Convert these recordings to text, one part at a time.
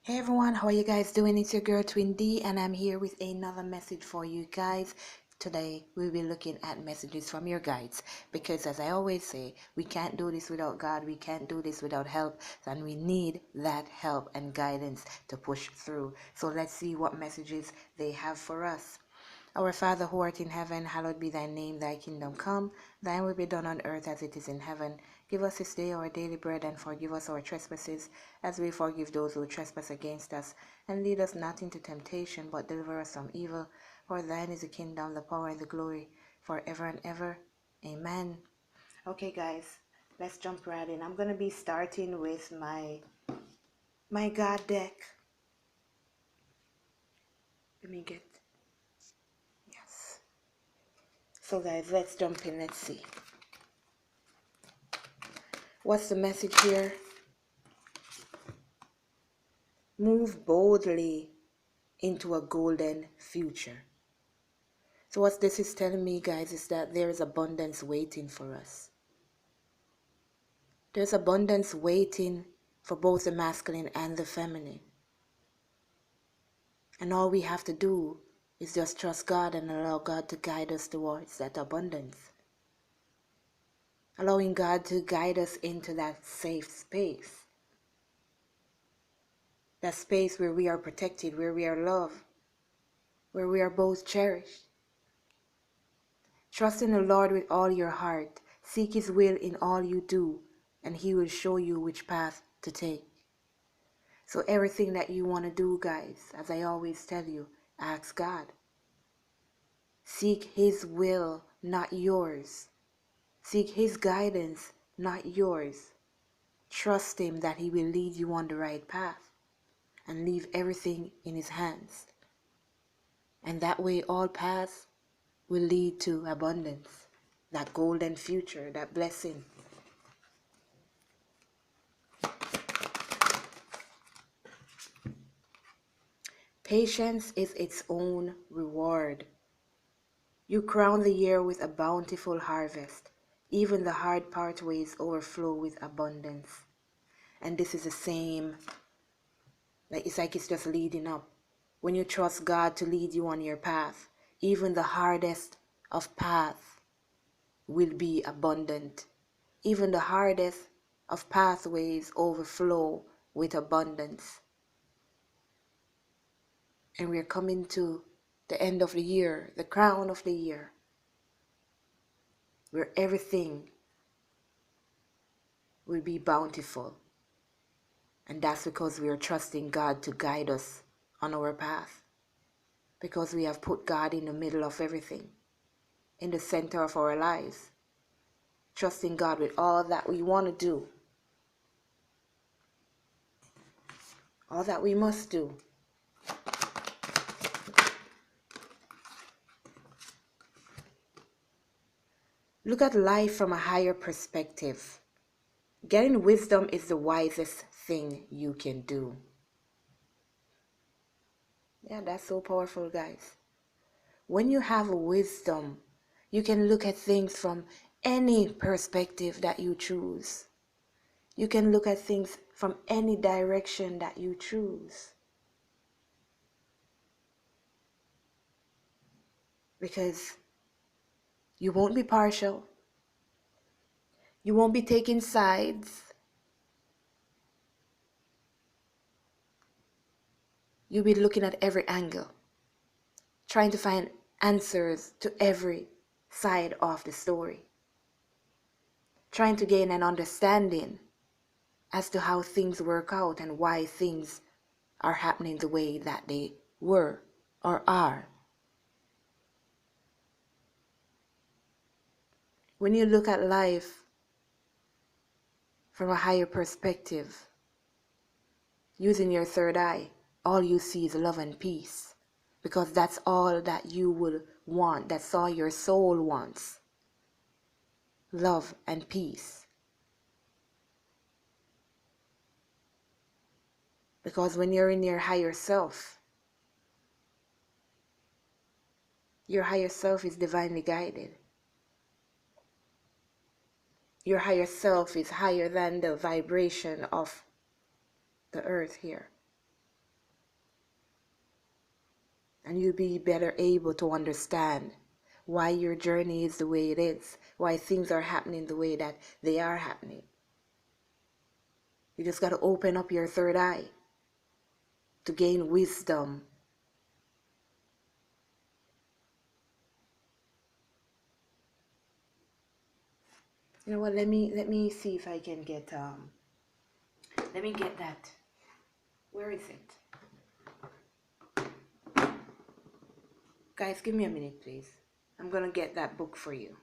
Hey everyone, how are you guys doing? It's your girl Twin D, and I'm here with another message for you guys. Today we'll be looking at messages from your guides, because as I always say, we can't do this without God, we can't do this without help, and we need that help and guidance to push through. So let's see what messages they have for us. Our Father who art in heaven, hallowed be thy name, thy kingdom come, thine will be done on earth as it is in heaven. Give us this day our daily bread, and forgive us our trespasses, as we forgive those who trespass against us. And lead us not into temptation, but deliver us from evil. For thine is the kingdom, the power, and the glory, forever and ever. Amen. Okay, guys, let's jump right in. I'm going to be starting with my God deck. Let me get... Yes. So, guys, let's jump in. Let's see. What's the message here? Move boldly into a golden future. So what this is telling me, guys, is that there is abundance waiting for us. There's abundance waiting for both the masculine and the feminine. And all we have to do is just trust God and allow God to guide us towards that abundance. Allowing God to guide us into that safe space. That space where we are protected, where we are loved, where we are both cherished. Trust in the Lord with all your heart. Seek His will in all you do, and He will show you which path to take. So everything that you want to do, guys, as I always tell you, ask God. Seek His will, not yours. Seek His guidance, not yours. Trust Him that He will lead you on the right path, and leave everything in His hands. And that way all paths will lead to abundance, that golden future, that blessing. Patience is its own reward. You crown the year with a bountiful harvest. Even the hard pathways overflow with abundance. And this is the same, it's like it's just leading up. When you trust God to lead you on your path, even the hardest of paths will be abundant. Even the hardest of pathways overflow with abundance. And we're coming to the end of the year, the crown of the year, where everything will be bountiful. And that's because we are trusting God to guide us on our path. Because we have put God in the middle of everything, in the center of our lives. Trusting God with all that we want to do, all that we must do. Look at life from a higher perspective. Getting wisdom is the wisest thing you can do. Yeah, that's so powerful, guys. When you have wisdom, you can look at things from any perspective that you choose. You can look at things from any direction that you choose. Because you won't be partial. You won't be taking sides. You'll be looking at every angle, trying to find answers to every side of the story, trying to gain an understanding as to how things work out and why things are happening the way that they were or are. When you look at life from a higher perspective, using your third eye, all you see is love and peace. Because that's all that you will want. That's all your soul wants. Love and peace. Because when you're in your higher self is divinely guided. Your higher self is higher than the vibration of the earth here. And you'll be better able to understand why your journey is the way it is, why things are happening the way that they are happening. You just got to open up your third eye to gain wisdom. You know what? Let me see if I can get let me get that. Where is it? Guys, give me a minute, please. I'm gonna get that book for you.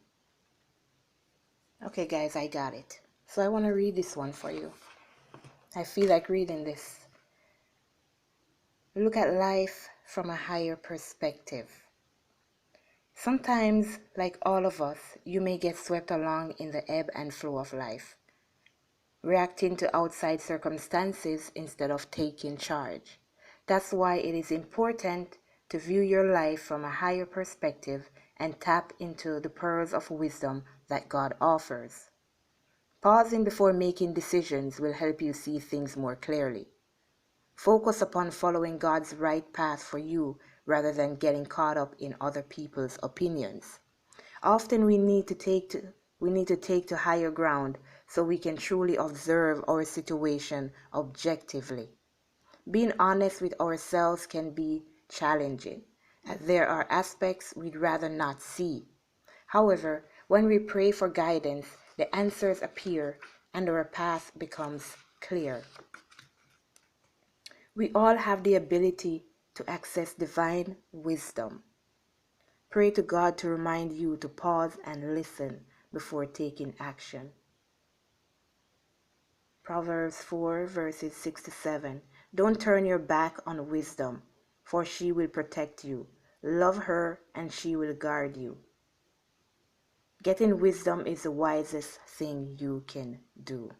Okay, guys, I got it. So I want to read this one for you. I feel like reading this. Look at life from a higher perspective. Sometimes, like all of us, you may get swept along in the ebb and flow of life, reacting to outside circumstances instead of taking charge. That's why it is important to view your life from a higher perspective and tap into the pearls of wisdom that God offers. Pausing before making decisions will help you see things more clearly. Focus upon following God's right path for you rather than getting caught up in other people's opinions. Often we need to take to higher ground so we can truly observe our situation objectively. Being honest with ourselves can be challenging, as there are aspects we'd rather not see. However, when we pray for guidance, the answers appear and our path becomes clear. We all have the ability to access divine wisdom. Pray to God to remind you to pause and listen before taking action. Proverbs 4 verses 6 to 7. Don't turn your back on wisdom, for she will protect you. Love her and she will guard you. Getting wisdom is the wisest thing you can do.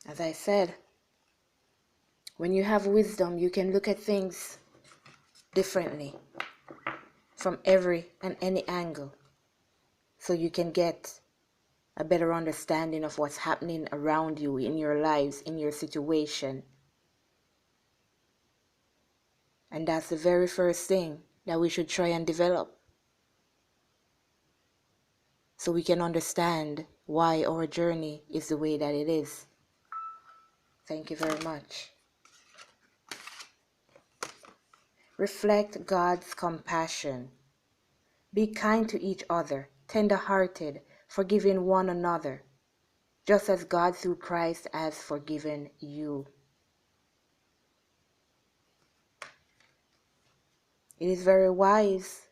As I said, when you have wisdom, you can look at things differently from every and any angle, so you can get a better understanding of what's happening around you, in your lives, in your situation. And that's the very first thing that we should try and develop, so we can understand why our journey is the way that it is. Thank you very much. Reflect God's compassion. Be kind to each other, tender-hearted, forgiving one another, just as God through Christ has forgiven you. It is very wise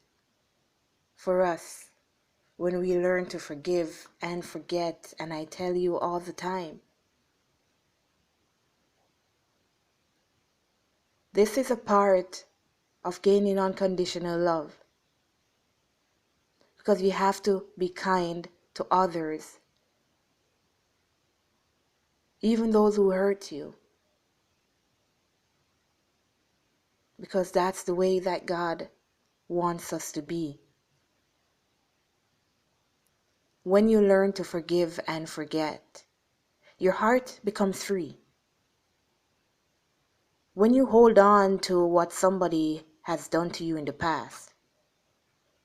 for us when we learn to forgive and forget, and I tell you all the time, this is a part of gaining unconditional love, because you have to be kind to others, even those who hurt you, because that's the way that God wants us to be. When you learn to forgive and forget, your heart becomes free. When you hold on to what somebody has done to you in the past,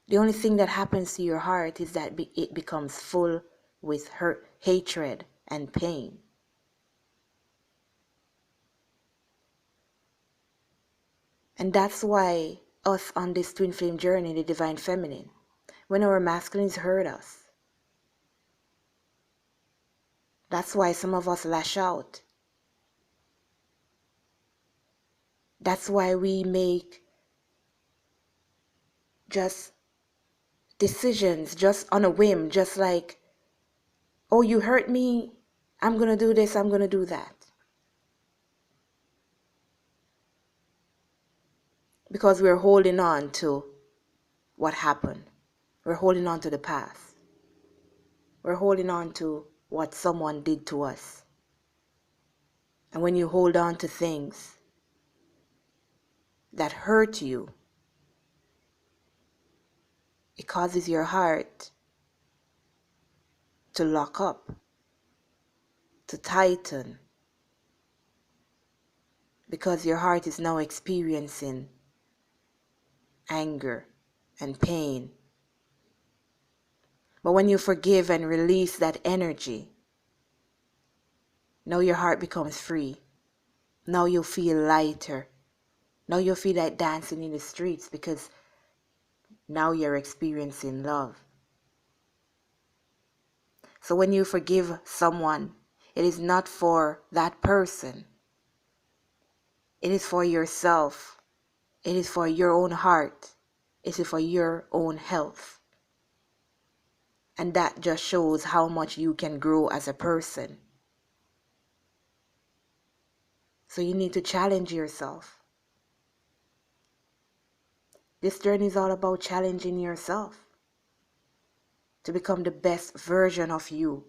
the only thing that happens to your heart is that it becomes full with hurt, hatred, and pain. And that's why us on this twin flame journey, the divine feminine, when our masculines hurt us, that's why some of us lash out. That's why we make just decisions just on a whim, just like, oh, you hurt me, I'm going to do this, I'm going to do that. Because we're holding on to what happened. We're holding on to the past. We're holding on to what someone did to us. And when you hold on to things that hurt you, it causes your heart to lock up, to tighten. because your heart is now experiencing anger and pain. But when you forgive and release that energy, now your heart becomes free. Now you feel lighter. Now you feel like dancing in the streets because now you're experiencing love. So when you forgive someone, it is not for that person. It is for yourself. It is for your own heart. It is for your own health. And that just shows how much you can grow as a person. So you need to challenge yourself. This journey is all about challenging yourself to become the best version of you.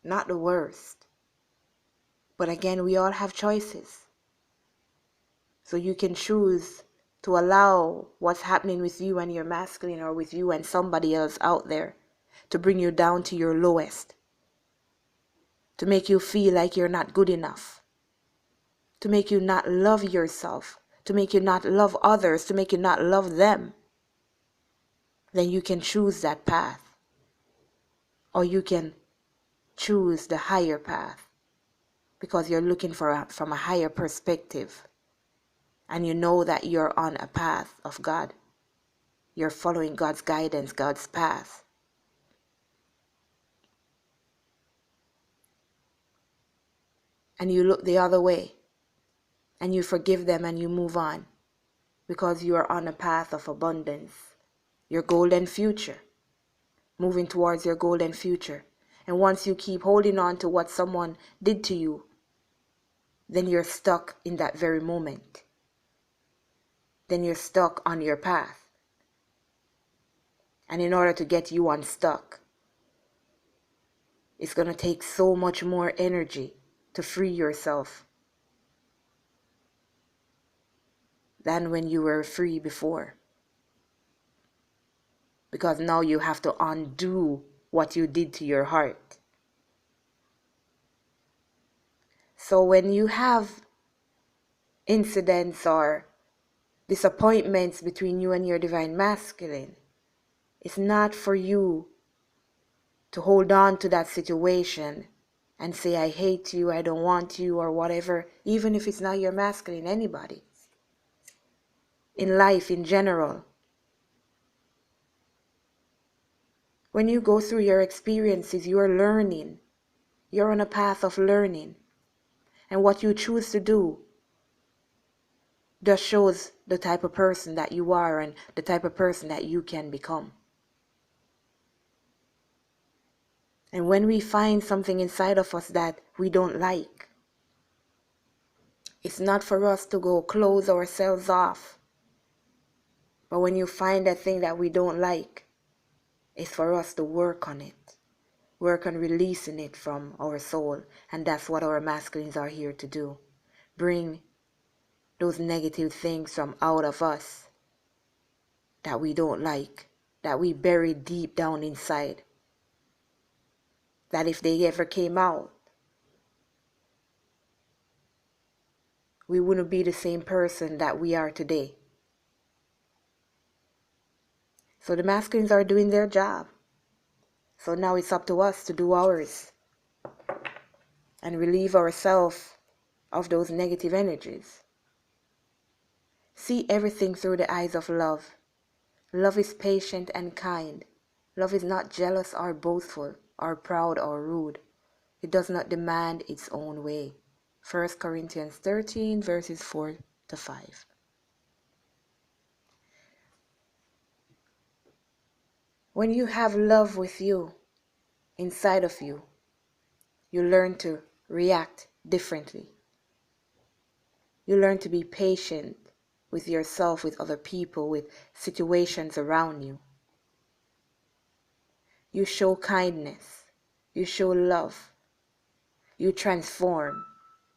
Not the worst. But again, we all have choices. So you can choose to allow what's happening with you and your masculine, or with you and somebody else out there, to bring you down to your lowest. To make you feel like you're not good enough. To make you not love yourself. To make you not love others. To make you not love them. Then you can choose that path. Or you can choose the higher path. Because you're looking from a higher perspective. And you know that you're on a path of God. You're following God's guidance, God's path. And you look the other way. And you forgive them and you move on. Because you are on a path of abundance. Your golden future. Moving towards your golden future. And once you keep holding on to what someone did to you, then you're stuck in that very moment. Then you're stuck on your path. And in order to get you unstuck, it's going to take so much more energy to free yourself than when you were free before. Because now you have to undo what you did to your heart. So when you have incidents or disappointments between you and your divine masculine, it's not for you to hold on to that situation and say, I hate you, I don't want you, or whatever, even if it's not your masculine, anybody. In life in general. When you go through your experiences, you are learning. You're on a path of learning. And what you choose to do just shows the type of person that you are and the type of person that you can become. And when we find something inside of us that we don't like, it's not for us to go close ourselves off. But when you find that thing that we don't like, it's for us to work on it. Work on releasing it from our soul. And that's what our masculines are here to do. Bring those negative things from out of us that we don't like, that we bury deep down inside. That if they ever came out, we wouldn't be the same person that we are today. So the masculines are doing their job. So now it's up to us to do ours and relieve ourselves of those negative energies. See everything through the eyes of love. Love is patient and kind. Love is not jealous or boastful or proud or rude. It does not demand its own way. 1 Corinthians 13 verses 4 to 5. When you have love with you, inside of you, you learn to react differently. You learn to be patient with yourself, with other people, with situations around you. You show kindness. You show love. You transform.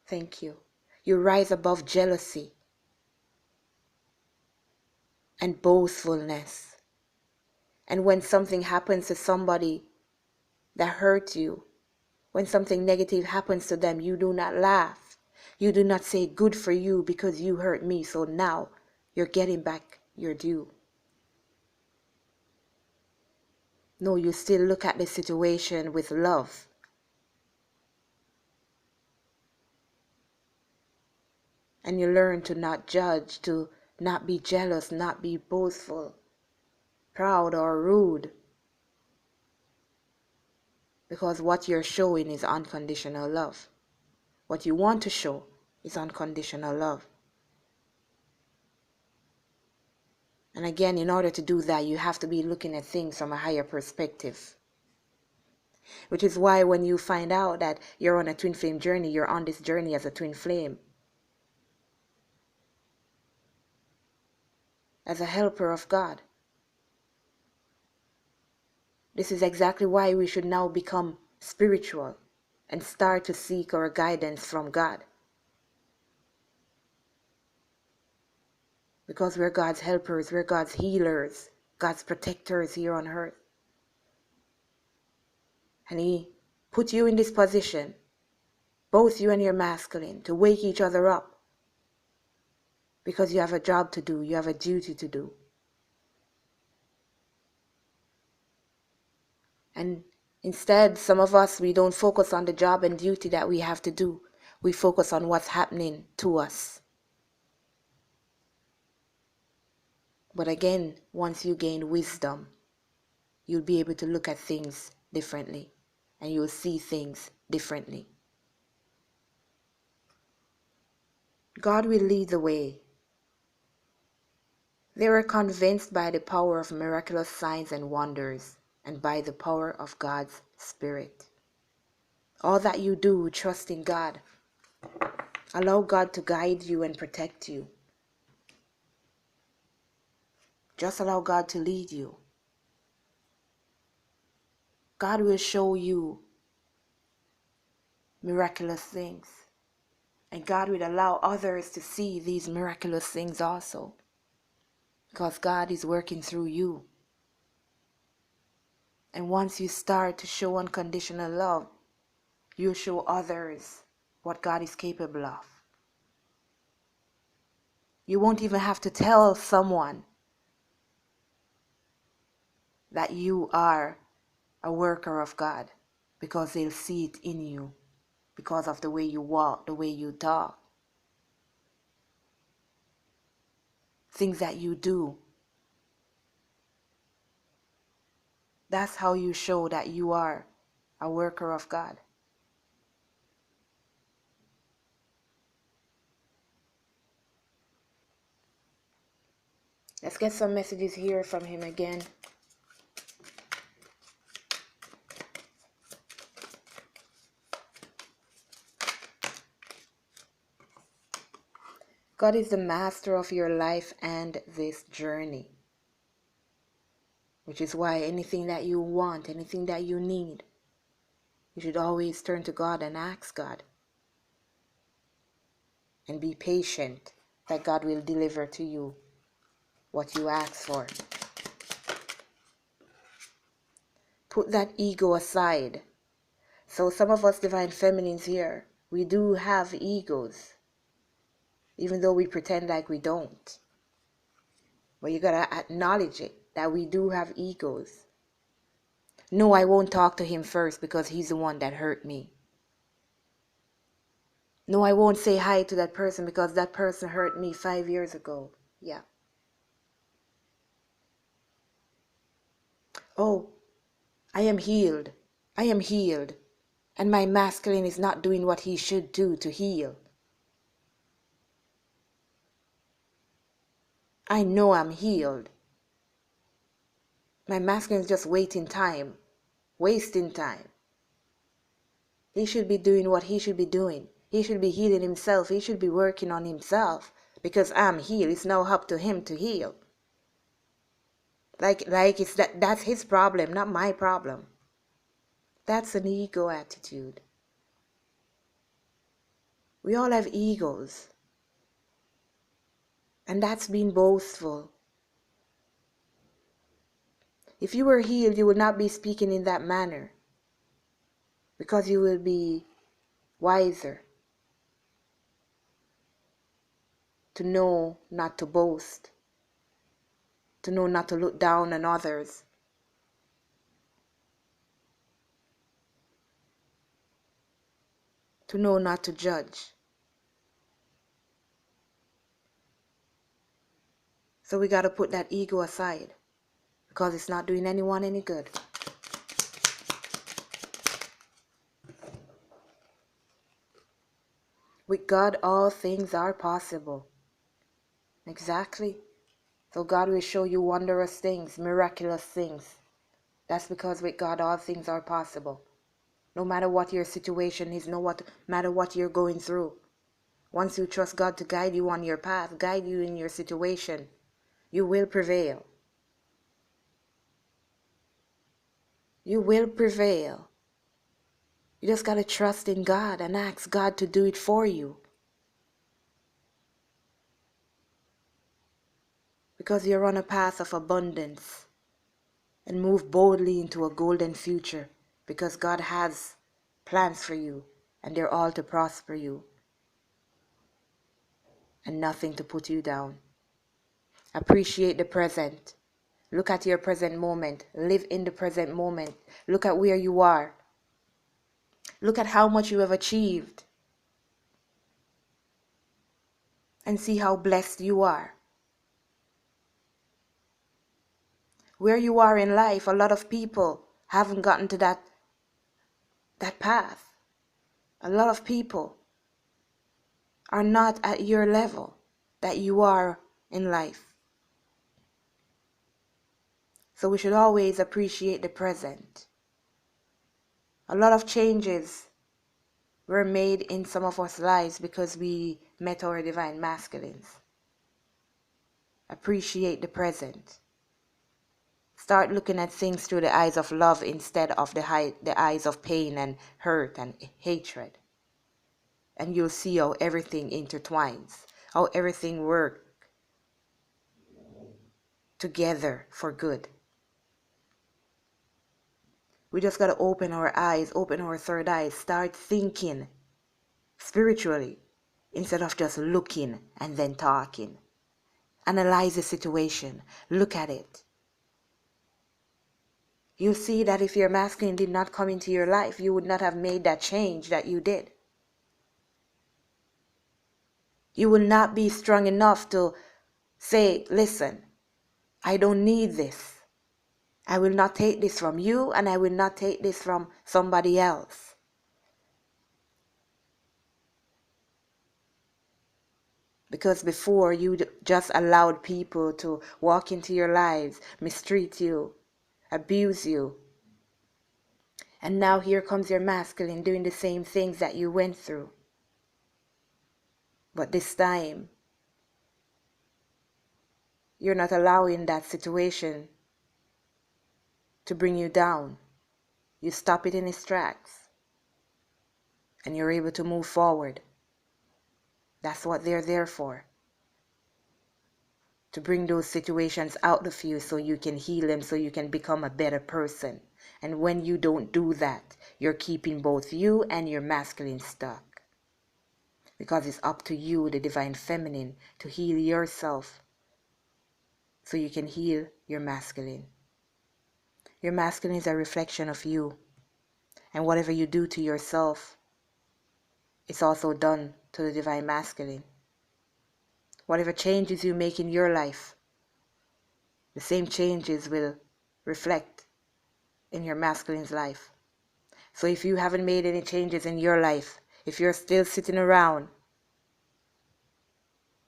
Thank you. You rise above jealousy and boastfulness. And when something happens to somebody that hurts you, when something negative happens to them, you do not laugh. You do not say, good for you because you hurt me, so now you're getting back your due. No, you still look at the situation with love. And you learn to not judge, to not be jealous, not be boastful, proud or rude. Because what you're showing is unconditional love. What you want to show is unconditional love. And again, in order to do that, you have to be looking at things from a higher perspective. Which is why when you find out that you're on a twin flame journey, you're on this journey as a twin flame, as a helper of God. This is exactly why we should now become spiritual and start to seek our guidance from God. Because we're God's helpers, we're God's healers, God's protectors here on earth. And He put you in this position, both you and your masculine, to wake each other up. Because you have a job to do, you have a duty to do. And instead, some of us, we don't focus on the job and duty that we have to do. We focus on what's happening to us. But again, once you gain wisdom, you'll be able to look at things differently. And you'll see things differently. God will lead the way. They were convinced by the power of miraculous signs and wonders, and by the power of God's Spirit. All that you do, trust in God. Allow God to guide you and protect you. Just allow God to lead you. God will show you miraculous things. And God will allow others to see these miraculous things also. Because God is working through you. And once you start to show unconditional love, you'll show others what God is capable of. You won't even have to tell someone that you are a worker of God, because they'll see it in you, because of the way you walk, the way you talk, things that you do. That's how you show that you are a worker of God. Let's get some messages here from him again. God is the master of your life and this journey. Which is why anything that you want, anything that you need, you should always turn to God and ask God. And be patient that God will deliver to you what you ask for. Put that ego aside. So some of us divine feminines here, we do have egos. Even though we pretend like we don't. But you gotta acknowledge it, that we do have egos. No, I won't talk to him first because he's the one that hurt me. No, I won't say hi to that person because that person hurt me 5 years ago. Yeah. Oh, I am healed. I am healed. And my masculine is not doing what he should do to heal. I know I'm healed. My masculine is just wasting time. He should be doing what he should be doing. He should be healing himself. He should be working on himself. Because I'm healed. It's now up to him to heal. Like it's that's his problem, not my problem. That's an ego attitude. We all have egos. And that's being boastful. If you were healed, you would not be speaking in that manner. Because you will be wiser. to know not to boast, to know not to look down on others, to know not to judge. So we got to put that ego aside because it's not doing anyone any good. With God, all things are possible. Exactly. So God will show you wondrous things, miraculous things. That's because with God, all things are possible. No matter what your situation is, no matter what you're going through. Once you trust God to guide you on your path, guide you in your situation, you will prevail. You will prevail. You just got to trust in God and ask God to do it for you. Because you're on a path of abundance. And move boldly into a golden future. Because God has plans for you. And they're all to prosper you. And nothing to put you down. Appreciate the present. Look at your present moment. Live in the present moment. Look at where you are. Look at how much you have achieved. And see how blessed you are. Where you are in life, a lot of people haven't gotten to that path. A lot of people are not at your level that you are in life. So we should always appreciate the present. A lot of changes were made in some of us lives because we met our divine masculines. Appreciate the present. Start looking at things through the eyes of love instead of the eyes of pain and hurt and hatred. And you'll see how everything intertwines, how everything works together for good. We just got to open our eyes, open our third eye, start thinking spiritually instead of just looking and then talking. Analyze the situation. Look at it. You'll see that if your masculine did not come into your life, you would not have made that change that you did. You will not be strong enough to say, listen, I don't need this. I will not take this from you and I will not take this from somebody else. Because before you just allowed people to walk into your lives, mistreat you, abuse you. And now here comes your masculine doing the same things that you went through. But this time, you're not allowing that situation to bring you down. You stop it in its tracks. And you're able to move forward. That's what they're there for. To bring those situations out of you so you can heal them, so you can become a better person. And when you don't do that, you're keeping both you and your masculine stuck. Because it's up to you, the divine feminine, to heal yourself so you can heal your masculine. Your masculine is a reflection of you. And whatever you do to yourself, it's also done to the divine masculine. Whatever changes you make in your life, the same changes will reflect in your masculine's life. So if you haven't made any changes in your life, if you're still sitting around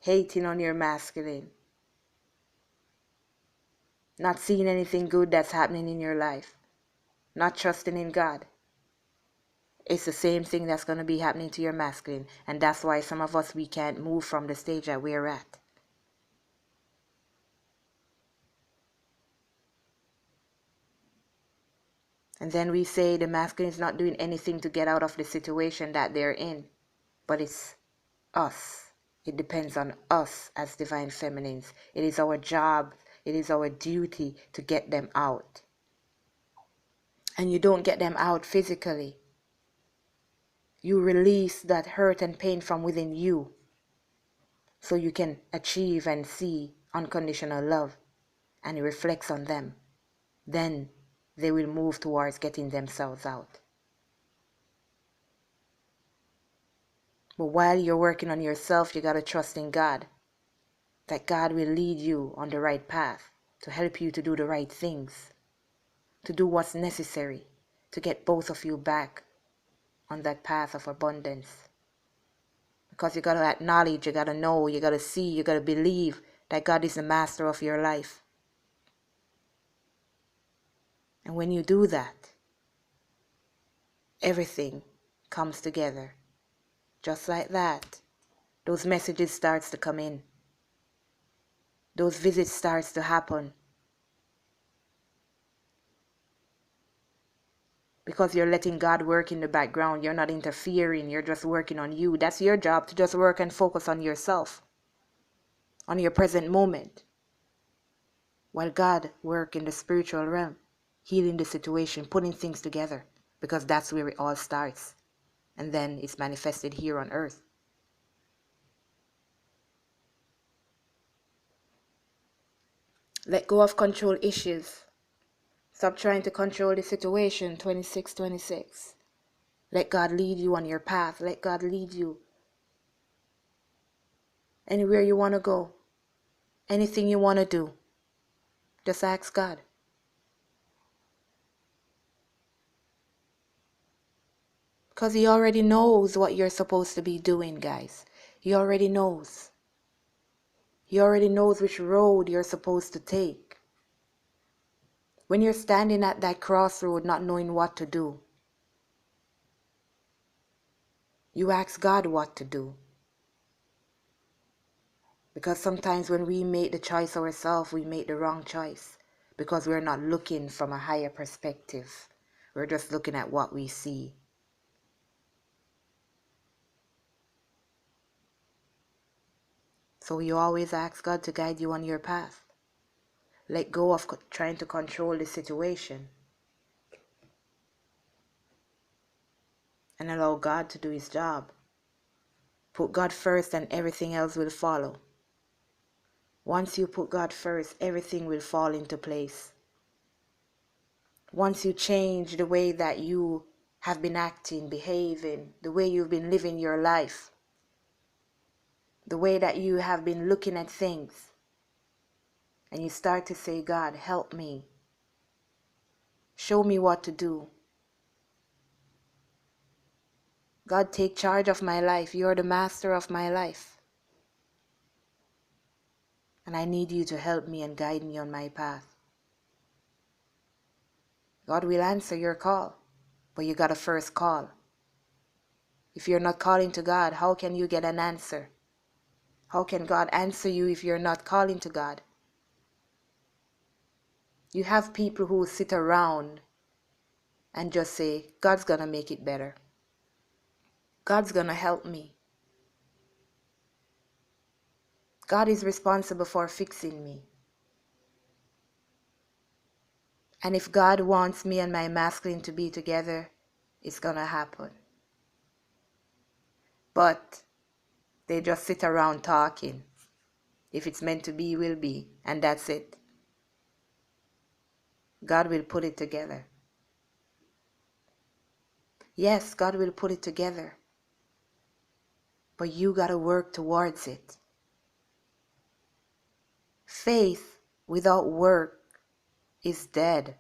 hating on your masculine, not seeing anything good that's happening in your life, not trusting in God, it's the same thing that's going to be happening to your masculine. And that's why some of us, we can't move from the stage that we're at. And then we say the masculine is not doing anything to get out of the situation that they're in. But it's us. It depends on us as divine feminines. It is our job, it is our duty to get them out. And you don't get them out physically. You release that hurt and pain from within you. so you can achieve and see unconditional love, and it reflects on them. Then they will move towards getting themselves out. But while you're working on yourself, you got to trust in God, that God will lead you on the right path to help you to do the right things, to do what's necessary to get both of you back on that path of abundance. Because you got to acknowledge, you got to know, you got to see, you got to believe that God is the master of your life. And when you do that, everything comes together. Just like that, those messages starts to come in. Those visits starts to happen. Because you're letting God work in the background. You're not interfering. You're just working on you. That's your job, to just work and focus on yourself, on your present moment, while God work in the spiritual realm, healing the situation, putting things together, because that's where it all starts, and then it's manifested here on earth. Let go of control issues. Stop trying to control the situation. 26:26. Let God lead you on your path. Let God lead you anywhere you want to go, anything you want to do. Just ask God. Because He already knows what you're supposed to be doing, guys. He already knows. He already knows which road you're supposed to take. When you're standing at that crossroad not knowing what to do, you ask God what to do. Because sometimes when we make the choice ourselves, we make the wrong choice. Because we're not looking from a higher perspective. We're just looking at what we see. So you always ask God to guide you on your path. Let go of trying to control the situation, and allow God to do His job. Put God first and everything else will follow. Once you put God first, everything will fall into place. Once you change the way that you have been acting, behaving, the way you've been living your life, the way that you have been looking at things, and you start to say, God, help me. Show me what to do. God, take charge of my life. You're the master of my life. And I need you to help me and guide me on my path. God will answer your call, but you got to first call. If you're not calling to God, how can you get an answer? How can God answer you if you're not calling to God? You have people who sit around and just say, God's going to make it better. God's going to help me. God is responsible for fixing me. And if God wants me and my masculine to be together, it's going to happen. But they just sit around talking. If it's meant to be, will be. And that's it. God will put it together. Yes, God will put it together. But you got to work towards it. Faith without work is dead.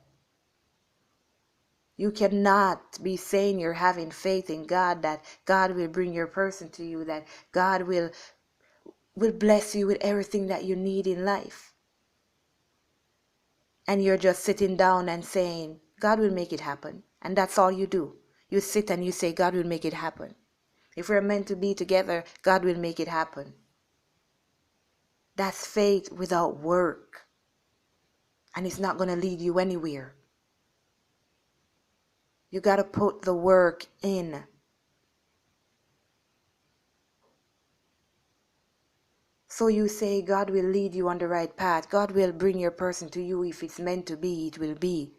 You cannot be saying you're having faith in God, that God will bring your person to you, that God will bless you with everything that you need in life. And you're just sitting down and saying, God will make it happen. And that's all you do. You sit and you say, God will make it happen. If we're meant to be together, God will make it happen. That's faith without work. And it's not going to lead you anywhere. You got to put the work in. So you say God will lead you on the right path. God will bring your person to you. If it's meant to be, it will be.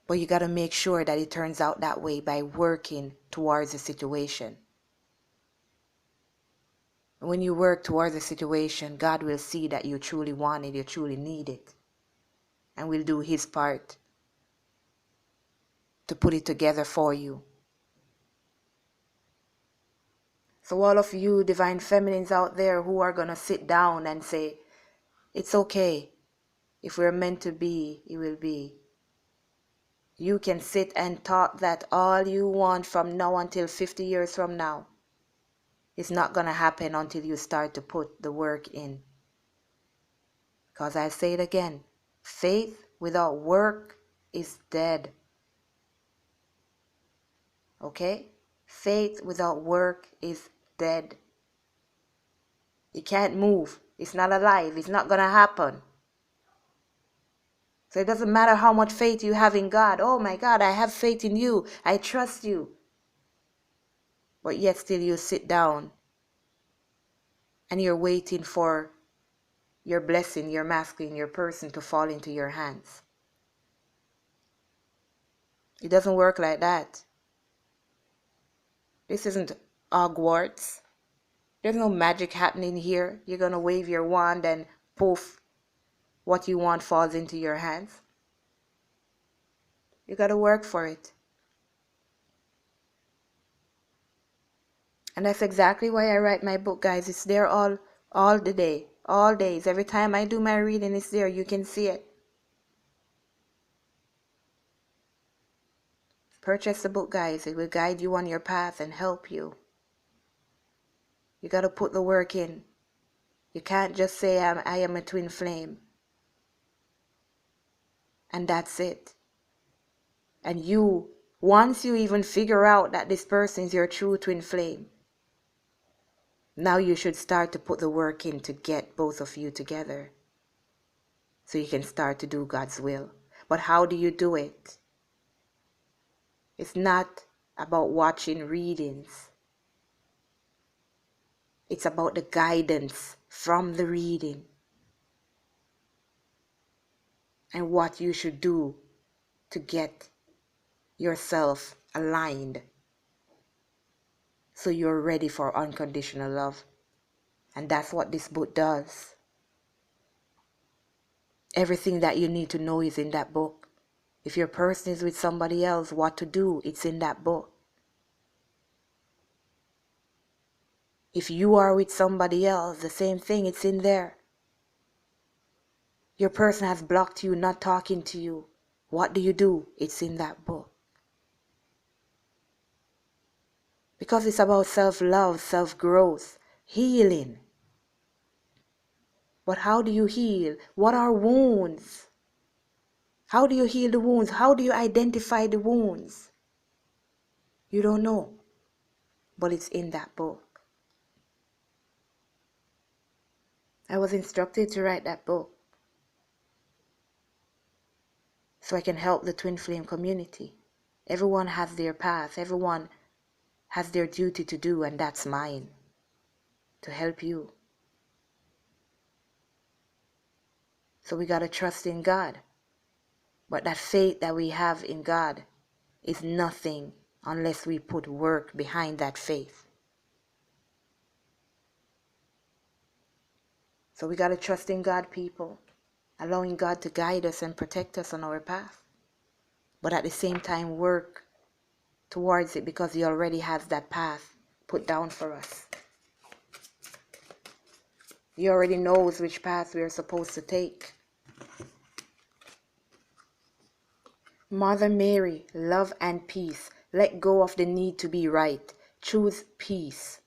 But you got to make sure that it turns out that way by working towards the situation. When you work towards a situation, God will see that you truly want it, you truly need it, and will do His part to put it together for you. So all of you divine feminines out there who are going to sit down and say, it's okay. If we're meant to be, it will be. You can sit and talk that all you want from now until 50 years from now. It's not going to happen until you start to put the work in. Because I say it again, faith without work is dead. Okay? Faith without work is dead. It can't move. It's not alive. It's not going to happen. So it doesn't matter how much faith you have in God. Oh my God, I have faith in you. I trust you. But yet still you sit down and you're waiting for your blessing, your masculine, your person to fall into your hands. It doesn't work like that. This isn't Hogwarts. There's no magic happening here. You're going to wave your wand and poof, what you want falls into your hands. You got to work for it. And that's exactly why I write my book, guys. It's there all the day, all days. Every time I do my reading, it's there. You can see it. Purchase the book, guys. It will guide you on your path and help you. You got to put the work in. You can't just say I am a twin flame. And that's it. And once you even figure out that this person is your true twin flame, now you should start to put the work in to get both of you together. So you can start to do God's will. But how do you do it? It's not about watching readings. It's about the guidance from the reading and what you should do to get yourself aligned so you're ready for unconditional love. And that's what this book does. Everything that you need to know is in that book. If your person is with somebody else, what to do, it's in that book. If you are with somebody else, the same thing, it's in there. Your person has blocked you, not talking to you. What do? It's in that book. Because it's about self-love, self-growth, healing. But how do you heal? What are wounds? How do you heal the wounds? How do you identify the wounds? You don't know. But it's in that book. I was instructed to write that book so I can help the twin flame community. Everyone has their path. Everyone has their duty to do, and that's mine, to help you. So we got to trust in God. But that faith that we have in God is nothing unless we put work behind that faith. So we got to trust in God, people, allowing God to guide us and protect us on our path. But at the same time, work towards it because He already has that path put down for us. He already knows which path we are supposed to take. Mother Mary, love and peace. Let go of the need to be right. Choose peace.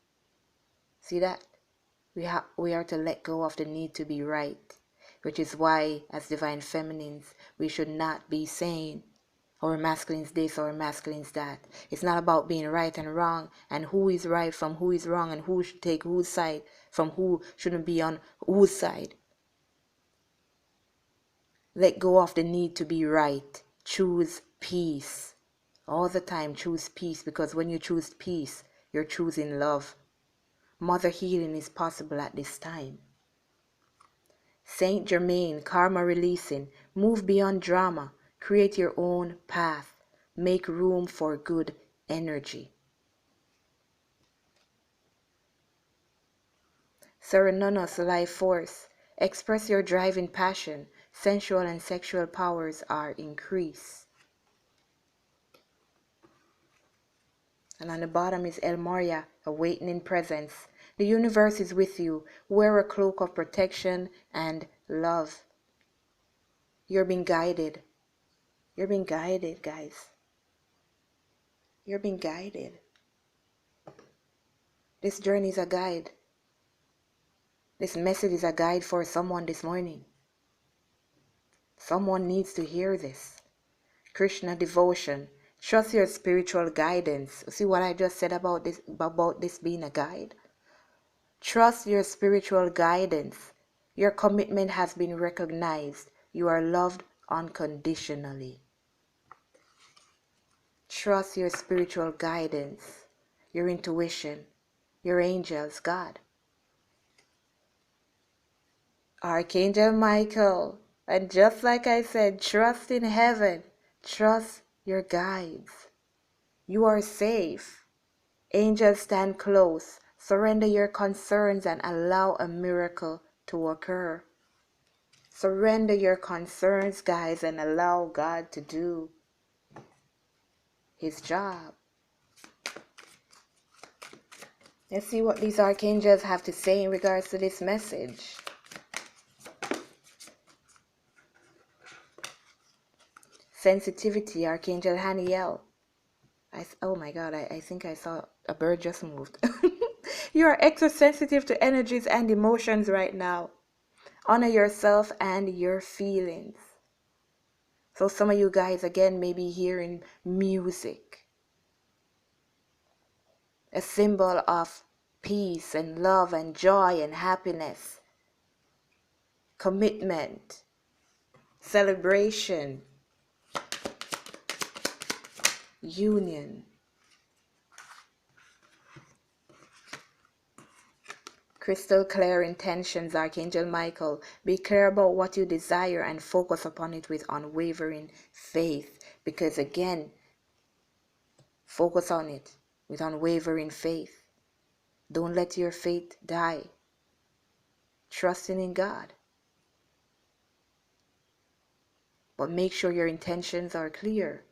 See that? We are to let go of the need to be right, which is why, as divine feminines, we should not be saying, our masculine's this, our masculine's that. It's not about being right and wrong, and who is right from who is wrong, and who should take whose side from who shouldn't be on whose side. Let go of the need to be right. Choose peace. All the time, choose peace, because when you choose peace, you're choosing love. Mother healing is possible at this time. Saint Germain, karma releasing. Move beyond drama. Create your own path. Make room for good energy. Serenonous life force. Express your driving passion. Sensual and sexual powers are increased. And on the bottom is El Moria, awakening presence. The universe is with you. Wear a cloak of protection and love. You're being guided. You're being guided, guys. You're being guided. This journey is a guide. This message is a guide for someone this morning. Someone needs to hear this. Krishna devotion. Trust your spiritual guidance. See what I just said about this being a guide? Trust your spiritual guidance. Your commitment has been recognized. You are loved unconditionally. Trust your spiritual guidance, your intuition, your angels, God. Archangel Michael. And just like I said, trust in heaven. Trust your guides. You are safe. Angels stand close. Surrender your concerns and allow a miracle to occur. Surrender your concerns, guys, and allow God to do His job. Let's see what these archangels have to say in regards to this message. Sensitivity, Archangel Haniel. Oh my God, I think I saw a bird just moved. You are extra sensitive to energies and emotions right now. Honor yourself and your feelings. So some of you guys, again, may be hearing music. A symbol of peace and love and joy and happiness. Commitment. Celebration. Union. Crystal clear intentions, Archangel Michael. Be clear about what you desire and focus upon it with unwavering faith. Because again, focus on it with unwavering faith. Don't let your faith die. Trusting in God. But make sure your intentions are clear.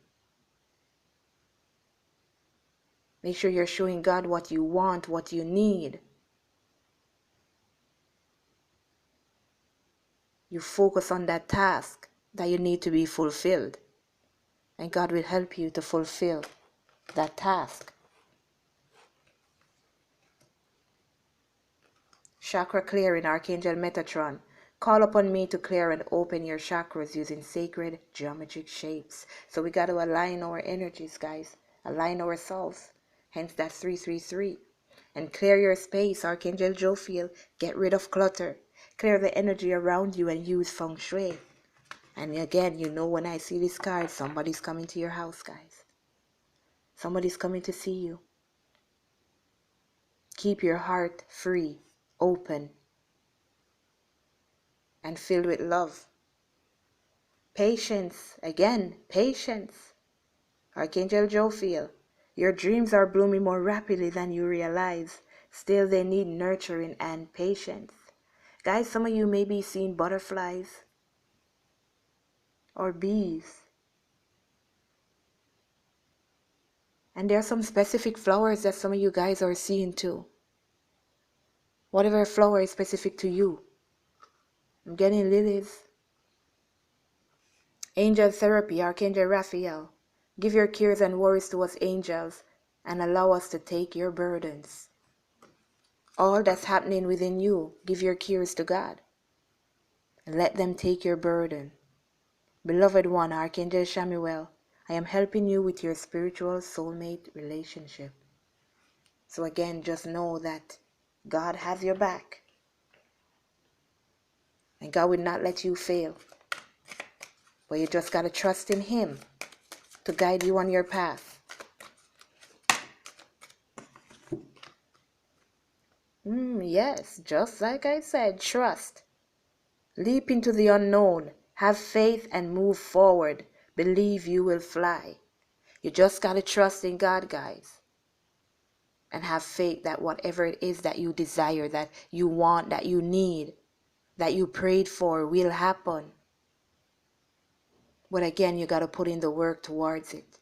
Make sure you're showing God what you want, what you need. You focus on that task that you need to be fulfilled. And God will help you to fulfill that task. Chakra clearing, Archangel Metatron. Call upon me to clear and open your chakras using sacred geometric shapes. So we got to align our energies, guys. Align ourselves. Hence that's 333. And clear your space, Archangel Jophiel. Get rid of clutter. Clear the energy around you and use feng shui. And again, you know when I see this card, somebody's coming to your house, guys. Somebody's coming to see you. Keep your heart free, open, and filled with love. Patience, again, patience. Archangel Jophiel, your dreams are blooming more rapidly than you realize. Still, they need nurturing and patience. Guys, some of you may be seeing butterflies or bees. And there are some specific flowers that some of you guys are seeing too. Whatever flower is specific to you. I'm getting lilies. Angel therapy, Archangel Raphael. Give your cares and worries to us angels and allow us to take your burdens. All that's happening within you, give your cares to God. And let them take your burden. Beloved one, Archangel Samuel, I am helping you with your spiritual soulmate relationship. So again, just know that God has your back. And God will not let you fail. But you just got to trust in Him to guide you on your path. Yes, just like I said, trust. Leap into the unknown. Have faith and move forward. Believe you will fly. You just got to trust in God, guys. and have faith that whatever it is that you desire, that you want, that you need, that you prayed for will happen. But again, you got to put in the work towards it.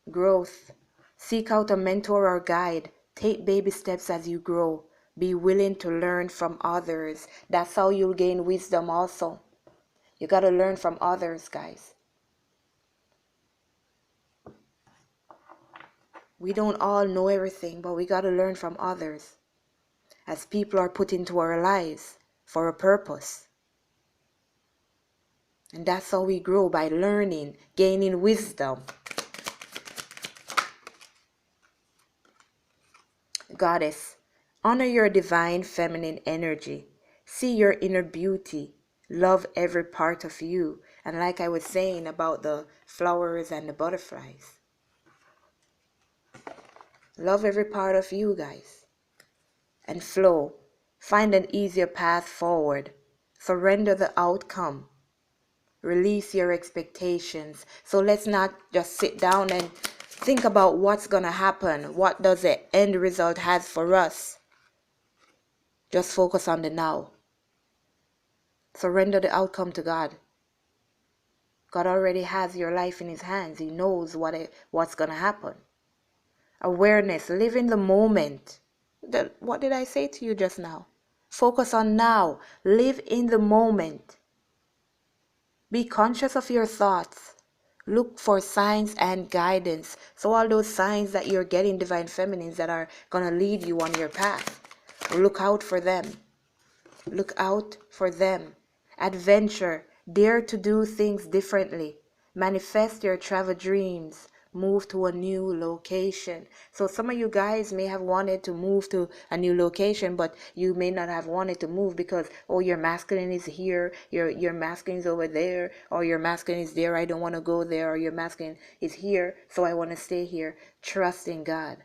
Growth. Seek out a mentor or guide. Take baby steps as you grow. Be willing to learn from others. That's how you'll gain wisdom also. You got to learn from others, guys. We don't all know everything, but we got to learn from others. As people are put into our lives for a purpose. And that's how we grow, by learning, gaining wisdom. Goddess, honor your divine feminine energy. See your inner beauty. Love every part of you. And like I was saying about the flowers and the butterflies. Love every part of you, guys. And flow. Find an easier path forward. Surrender the outcome. Release your expectations. So let's not just sit down and think about what's going to happen. What does the end result have for us? Just focus on the now. Surrender the outcome to God. God already has your life in his hands. He knows what's going to happen. Awareness. Live in the moment. What did I say to you just now? Focus on now. Live in the moment. Be conscious of your thoughts. Look for signs and guidance. So all those signs that you're getting, divine feminines, that are going to lead you on your path, look out for them. Look out for them. Adventure. Dare to do things differently. Manifest your travel dreams. Move to a new location. So some of you guys may have wanted to move to a new location, but you may not have wanted to move because, oh, your masculine is here, your masculine is over there, or your masculine is there, I don't want to go there, or your masculine is here, so I want to stay here. Trust in God.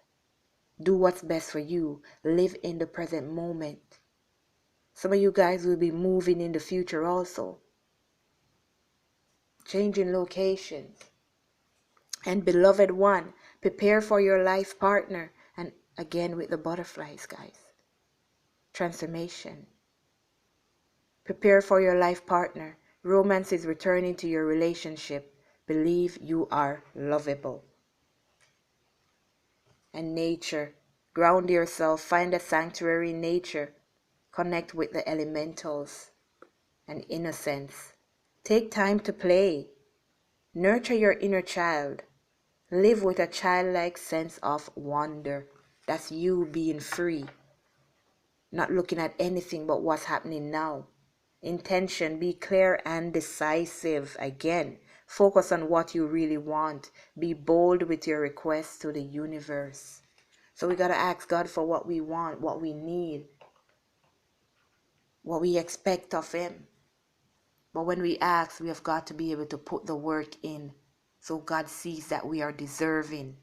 Do what's best for you. Live in the present moment. Some of you guys will be moving in the future also. Changing locations. And beloved one, prepare for your life partner. And again with the butterflies, guys. Transformation. Prepare for your life partner. Romance is returning to your relationship. Believe you are lovable. And nature. Ground yourself. Find a sanctuary in nature. Connect with the elementals and innocence. Take time to play. Nurture your inner child. Live with a childlike sense of wonder. That's you being free. Not looking at anything but what's happening now. Intention, be clear and decisive. Again, focus on what you really want. Be bold with your requests to the universe. So we got to ask God for what we want, what we need, what we expect of him. But when we ask, we have got to be able to put the work in so God sees that we are deserving.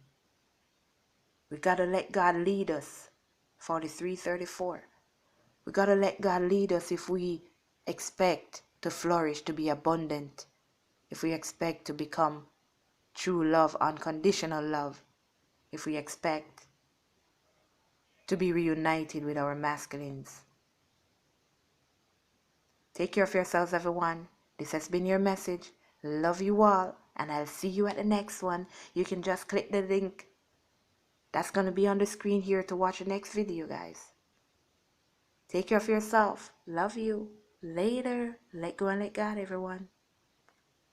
We got to let God lead us. 43:34. We got to let God lead us if we expect to flourish, to be abundant. If we expect to become true love, unconditional love. If we expect to be reunited with our masculines. Take care of yourselves, everyone. This has been your message. Love you all, and I'll see you at the next one. You can just click the link that's going to be on the screen here to watch the next video, guys. Take care of yourself. Love you. Later. Let go and let God, everyone.